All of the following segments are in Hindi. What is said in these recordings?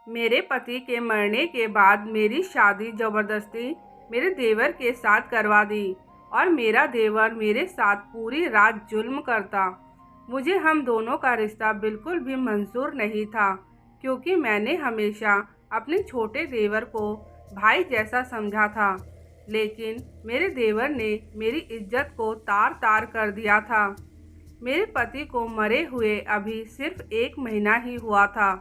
मेरे पति के मरने के बाद मेरी शादी जबरदस्ती मेरे देवर के साथ करवा दी और मेरा देवर मेरे साथ पूरी रात जुल्म करता। मुझे हम दोनों का रिश्ता बिल्कुल भी मंजूर नहीं था, क्योंकि मैंने हमेशा अपने छोटे देवर को भाई जैसा समझा था। लेकिन मेरे देवर ने मेरी इज्जत को तार तार कर दिया था। मेरे पति को मरे हुए अभी सिर्फ 1 महीना ही हुआ था।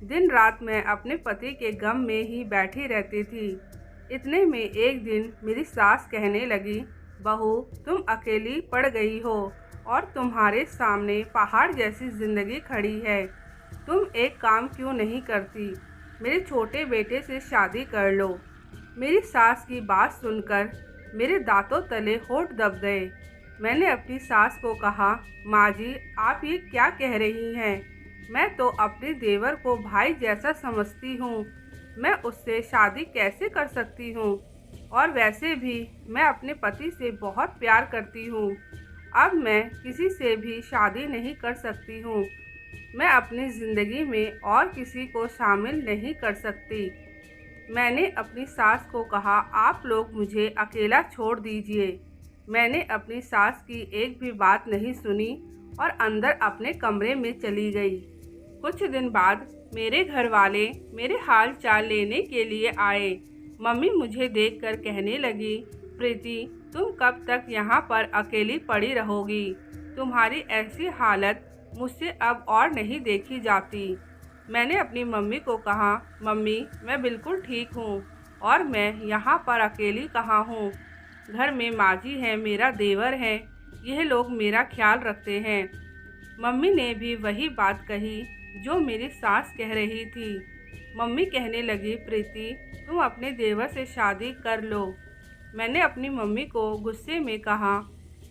दिन रात मैं अपने पति के गम में ही बैठी रहती थी। इतने में एक दिन मेरी सास कहने लगी, बहू तुम अकेली पड़ गई हो और तुम्हारे सामने पहाड़ जैसी ज़िंदगी खड़ी है। तुम एक काम क्यों नहीं करती, मेरे छोटे बेटे से शादी कर लो। मेरी सास की बात सुनकर मेरे दांतों तले होंठ दब गए। मैंने अपनी सास को कहा, माँ जी आप ये क्या कह रही हैं? मैं तो अपने देवर को भाई जैसा समझती हूँ। मैं उससे शादी कैसे कर सकती हूँ? और वैसे भी मैं अपने पति से बहुत प्यार करती हूँ। अब मैं किसी से भी शादी नहीं कर सकती हूँ। मैं अपनी ज़िंदगी में और किसी को शामिल नहीं कर सकती। मैंने अपनी सास को कहा, आप लोग मुझे अकेला छोड़ दीजिए। मैंने अपनी सास की एक भी बात नहीं सुनी और अंदर अपने कमरे में चली गई। कुछ दिन बाद मेरे घर वाले मेरे हाल चाल लेने के लिए आए। मम्मी मुझे देखकर कहने लगी, प्रीति तुम कब तक यहाँ पर अकेली पड़ी रहोगी? तुम्हारी ऐसी हालत मुझसे अब और नहीं देखी जाती। मैंने अपनी मम्मी को कहा, मम्मी मैं बिल्कुल ठीक हूँ और मैं यहाँ पर अकेली कहाँ हूँ। घर में माँ जी है, मेरा देवर है, यह लोग मेरा ख्याल रखते हैं। मम्मी ने भी वही बात कही जो मेरी सास कह रही थी। मम्मी कहने लगी, प्रीति तुम अपने देवर से शादी कर लो। मैंने अपनी मम्मी को गुस्से में कहा,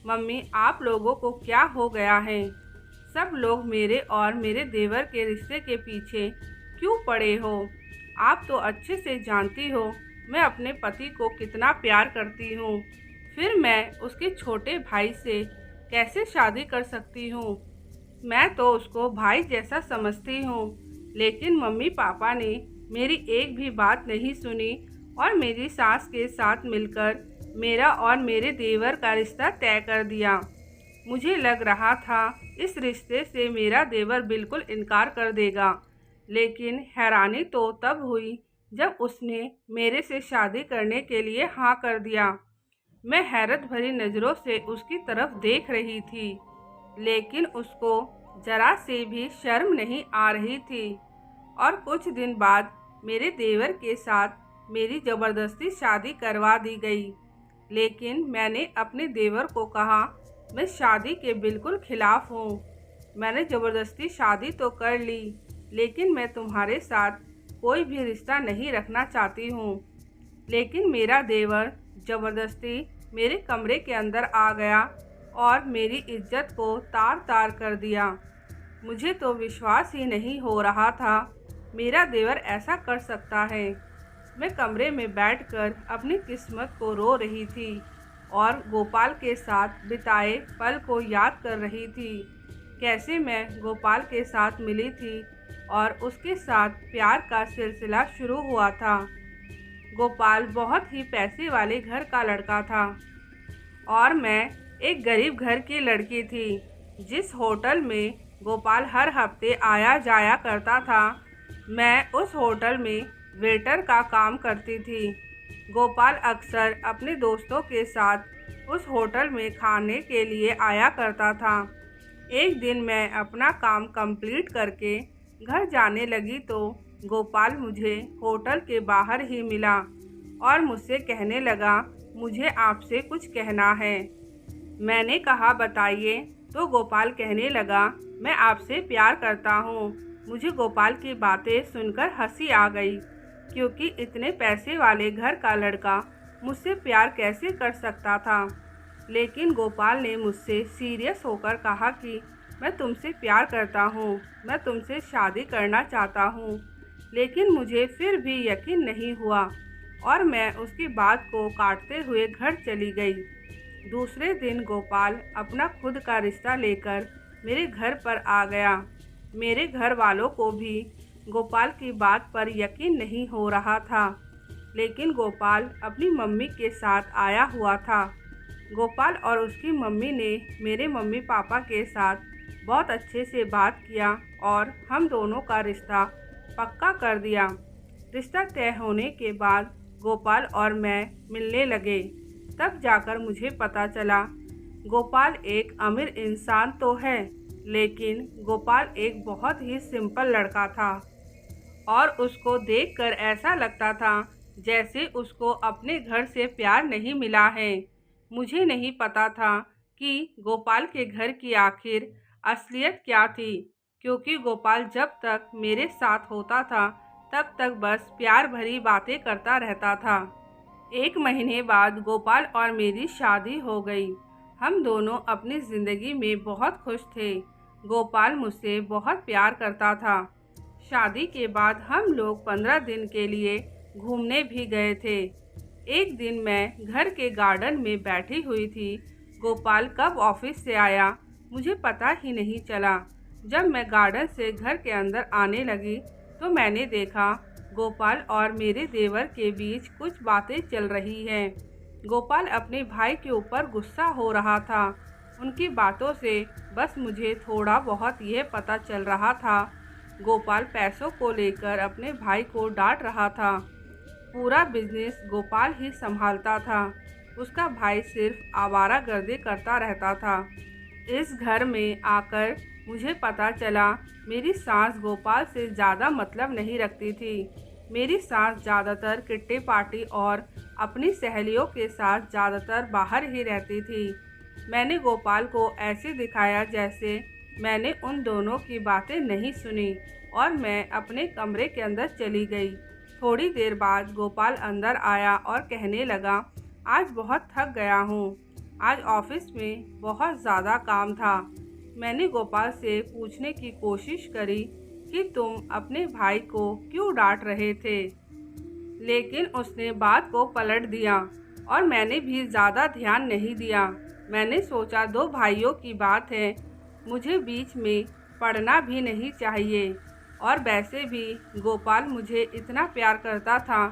मम्मी आप लोगों को क्या हो गया है? सब लोग मेरे और मेरे देवर के रिश्ते के पीछे क्यों पड़े हो? आप तो अच्छे से जानती हो मैं अपने पति को कितना प्यार करती हूँ। फिर मैं उसके छोटे भाई से कैसे शादी कर सकती हूँ? मैं तो उसको भाई जैसा समझती हूँ। लेकिन मम्मी पापा ने मेरी एक भी बात नहीं सुनी और मेरी सास के साथ मिलकर मेरा और मेरे देवर का रिश्ता तय कर दिया। मुझे लग रहा था इस रिश्ते से मेरा देवर बिल्कुल इनकार कर देगा, लेकिन हैरानी तो तब हुई जब उसने मेरे से शादी करने के लिए हाँ कर दिया। मैं हैरत भरी नज़रों से उसकी तरफ देख रही थी, लेकिन उसको जरा से भी शर्म नहीं आ रही थी। और कुछ दिन बाद मेरे देवर के साथ मेरी ज़बरदस्ती शादी करवा दी गई। लेकिन मैंने अपने देवर को कहा, मैं शादी के बिल्कुल खिलाफ हूँ। मैंने ज़बरदस्ती शादी तो कर ली, लेकिन मैं तुम्हारे साथ कोई भी रिश्ता नहीं रखना चाहती हूँ। लेकिन मेरा देवर ज़बरदस्ती मेरे कमरे के अंदर आ गया और मेरी इज्जत को तार तार कर दिया। मुझे तो विश्वास ही नहीं हो रहा था मेरा देवर ऐसा कर सकता है। मैं कमरे में बैठकर अपनी किस्मत को रो रही थी और गोपाल के साथ बिताए पल को याद कर रही थी। कैसे मैं गोपाल के साथ मिली थी और उसके साथ प्यार का सिलसिला शुरू हुआ था। गोपाल बहुत ही पैसे वाले घर का लड़का था और मैं एक गरीब घर की लड़की थी। जिस होटल में गोपाल हर हफ्ते आया जाया करता था, मैं उस होटल में वेटर का काम करती थी। गोपाल अक्सर अपने दोस्तों के साथ उस होटल में खाने के लिए आया करता था। एक दिन मैं अपना काम कंप्लीट करके घर जाने लगी तो गोपाल मुझे होटल के बाहर ही मिला और मुझसे कहने लगा, मुझे आपसे कुछ कहना है। मैंने कहा, बताइए। तो गोपाल कहने लगा, मैं आपसे प्यार करता हूँ। मुझे गोपाल की बातें सुनकर हंसी आ गई, क्योंकि इतने पैसे वाले घर का लड़का मुझसे प्यार कैसे कर सकता था। लेकिन गोपाल ने मुझसे सीरियस होकर कहा कि मैं तुमसे प्यार करता हूँ, मैं तुमसे शादी करना चाहता हूँ। लेकिन मुझे फिर भी यकीन नहीं हुआ और मैं उसकी बात को काटते हुए घर चली गई। दूसरे दिन गोपाल अपना खुद का रिश्ता लेकर मेरे घर पर आ गया। मेरे घर वालों को भी गोपाल की बात पर यकीन नहीं हो रहा था, लेकिन गोपाल अपनी मम्मी के साथ आया हुआ था। गोपाल और उसकी मम्मी ने मेरे मम्मी पापा के साथ बहुत अच्छे से बात किया और हम दोनों का रिश्ता पक्का कर दिया। रिश्ता तय होने के बाद गोपाल और मैं मिलने लगे। तब जाकर मुझे पता चला गोपाल एक अमीर इंसान तो है, लेकिन गोपाल एक बहुत ही सिंपल लड़का था और उसको देखकर ऐसा लगता था जैसे उसको अपने घर से प्यार नहीं मिला है। मुझे नहीं पता था कि गोपाल के घर की आखिर असलियत क्या थी, क्योंकि गोपाल जब तक मेरे साथ होता था तब तक बस प्यार भरी बातें करता रहता था। 1 महीने बाद गोपाल और मेरी शादी हो गई। हम दोनों अपनी ज़िंदगी में बहुत खुश थे। गोपाल मुझसे बहुत प्यार करता था। शादी के बाद हम लोग 15 दिन के लिए घूमने भी गए थे। एक दिन मैं घर के गार्डन में बैठी हुई थी। गोपाल कब ऑफिस से आया मुझे पता ही नहीं चला। जब मैं गार्डन से घर के अंदर आने लगी तो मैंने देखा गोपाल और मेरे देवर के बीच कुछ बातें चल रही हैं। गोपाल अपने भाई के ऊपर गुस्सा हो रहा था। उनकी बातों से बस मुझे थोड़ा बहुत यह पता चल रहा था गोपाल पैसों को लेकर अपने भाई को डांट रहा था। पूरा बिजनेस गोपाल ही संभालता था। उसका भाई सिर्फ आवारागर्दी करता रहता था। इस घर में आकर मुझे पता चला मेरी सास गोपाल से ज़्यादा मतलब नहीं रखती थी। मेरी सास ज़्यादातर किट्टी पार्टी और अपनी सहेलियों के साथ ज़्यादातर बाहर ही रहती थी। मैंने गोपाल को ऐसे दिखाया जैसे मैंने उन दोनों की बातें नहीं सुनी और मैं अपने कमरे के अंदर चली गई। थोड़ी देर बाद गोपाल अंदर आया और कहने लगा, आज बहुत थक गया हूँ। आज ऑफिस में बहुत ज़्यादा काम था। मैंने गोपाल से पूछने की कोशिश करी कि तुम अपने भाई को क्यों डांट रहे थे, लेकिन उसने बात को पलट दिया और मैंने भी ज़्यादा ध्यान नहीं दिया। मैंने सोचा 2 भाइयों की बात है, मुझे बीच में पड़ना भी नहीं चाहिए। और वैसे भी गोपाल मुझे इतना प्यार करता था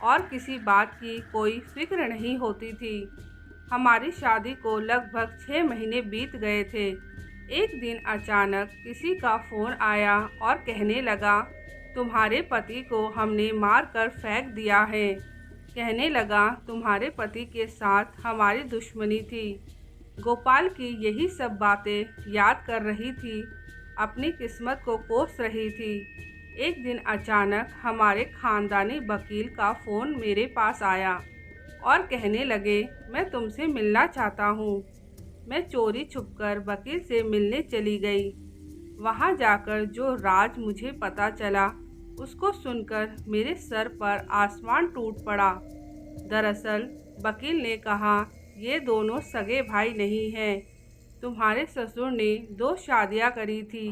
और किसी बात की कोई फिक्र नहीं होती थी। हमारी शादी को लगभग 6 महीने बीत गए थे। एक दिन अचानक किसी का फ़ोन आया और कहने लगा, तुम्हारे पति को हमने मार कर फेंक दिया है। कहने लगा तुम्हारे पति के साथ हमारी दुश्मनी थी। गोपाल की यही सब बातें याद कर रही थी, अपनी किस्मत को कोस रही थी। एक दिन अचानक हमारे ख़ानदानी वकील का फ़ोन मेरे पास आया और कहने लगे, मैं तुमसे मिलना चाहता हूँ। मैं चोरी छुपकर वकील से मिलने चली गई। वहाँ जाकर जो राज मुझे पता चला उसको सुनकर मेरे सर पर आसमान टूट पड़ा। दरअसल वकील ने कहा, ये दोनों सगे भाई नहीं हैं। तुम्हारे ससुर ने 2 शादियाँ करी थी।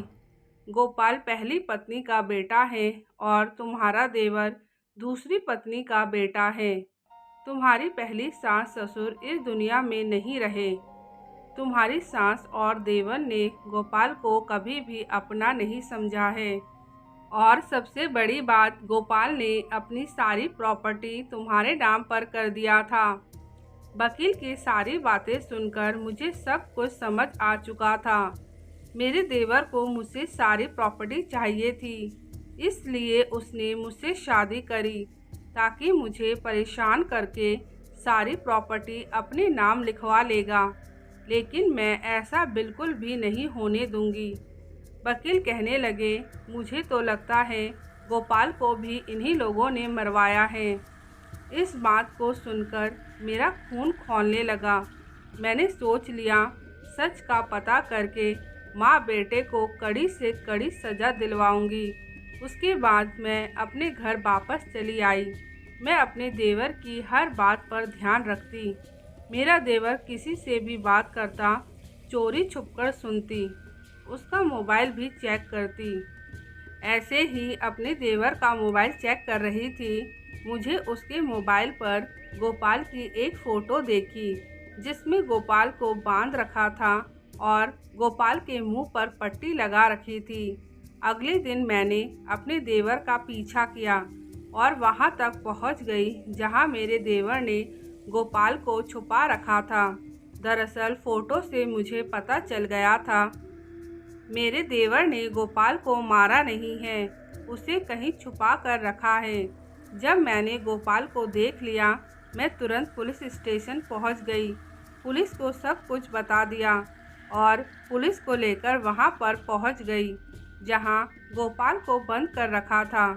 गोपाल पहली पत्नी का बेटा है और तुम्हारा देवर दूसरी पत्नी का बेटा है। तुम्हारी पहली सास ससुर इस दुनिया में नहीं रहे। तुम्हारी सास और देवर ने गोपाल को कभी भी अपना नहीं समझा है। और सबसे बड़ी बात, गोपाल ने अपनी सारी प्रॉपर्टी तुम्हारे नाम पर कर दिया था। वकील की सारी बातें सुनकर मुझे सब कुछ समझ आ चुका था। मेरे देवर को मुझसे सारी प्रॉपर्टी चाहिए थी, इसलिए उसने मुझसे शादी करी ताकि मुझे परेशान करके सारी प्रॉपर्टी अपने नाम लिखवा लेगा। लेकिन मैं ऐसा बिल्कुल भी नहीं होने दूंगी। वकील कहने लगे, मुझे तो लगता है गोपाल को भी इन्हीं लोगों ने मरवाया है। इस बात को सुनकर मेरा खून खौलने लगा। मैंने सोच लिया, सच का पता करके माँ बेटे को कड़ी से कड़ी सज़ा दिलवाऊंगी। उसके बाद मैं अपने घर वापस चली आई। मैं अपने देवर की हर बात पर ध्यान रखती। मेरा देवर किसी से भी बात करता चोरी छुपकर सुनती, उसका मोबाइल भी चेक करती। ऐसे ही अपने देवर का मोबाइल चेक कर रही थी, मुझे उसके मोबाइल पर गोपाल की एक फ़ोटो देखी जिसमें गोपाल को बांध रखा था और गोपाल के मुंह पर पट्टी लगा रखी थी। अगले दिन मैंने अपने देवर का पीछा किया और वहां तक पहुंच गई जहां मेरे देवर ने गोपाल को छुपा रखा था। दरअसल फोटो से मुझे पता चल गया था मेरे देवर ने गोपाल को मारा नहीं है, उसे कहीं छुपा कर रखा है। जब मैंने गोपाल को देख लिया, मैं तुरंत पुलिस स्टेशन पहुंच गई। पुलिस को सब कुछ बता दिया और पुलिस को लेकर वहां पर पहुंच गई जहां गोपाल को बंद कर रखा था।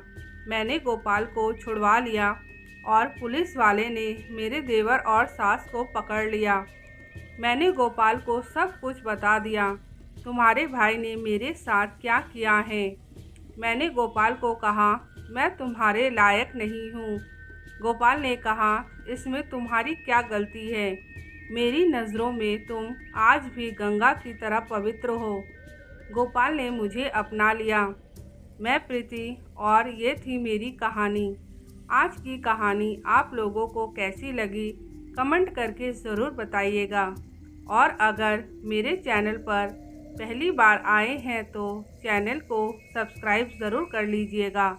मैंने गोपाल को छुड़वा लिया और पुलिस वाले ने मेरे देवर और सास को पकड़ लिया। मैंने गोपाल को सब कुछ बता दिया, तुम्हारे भाई ने मेरे साथ क्या किया है। मैंने गोपाल को कहा, मैं तुम्हारे लायक नहीं हूँ। गोपाल ने कहा, इसमें तुम्हारी क्या गलती है, मेरी नज़रों में तुम आज भी गंगा की तरह पवित्र हो। गोपाल ने मुझे अपना लिया। मैं प्रीति और ये थी मेरी कहानी। आज की कहानी आप लोगों को कैसी लगी कमेंट करके ज़रूर बताइएगा। और अगर मेरे चैनल पर पहली बार आए हैं तो चैनल को सब्सक्राइब ज़रूर कर लीजिएगा।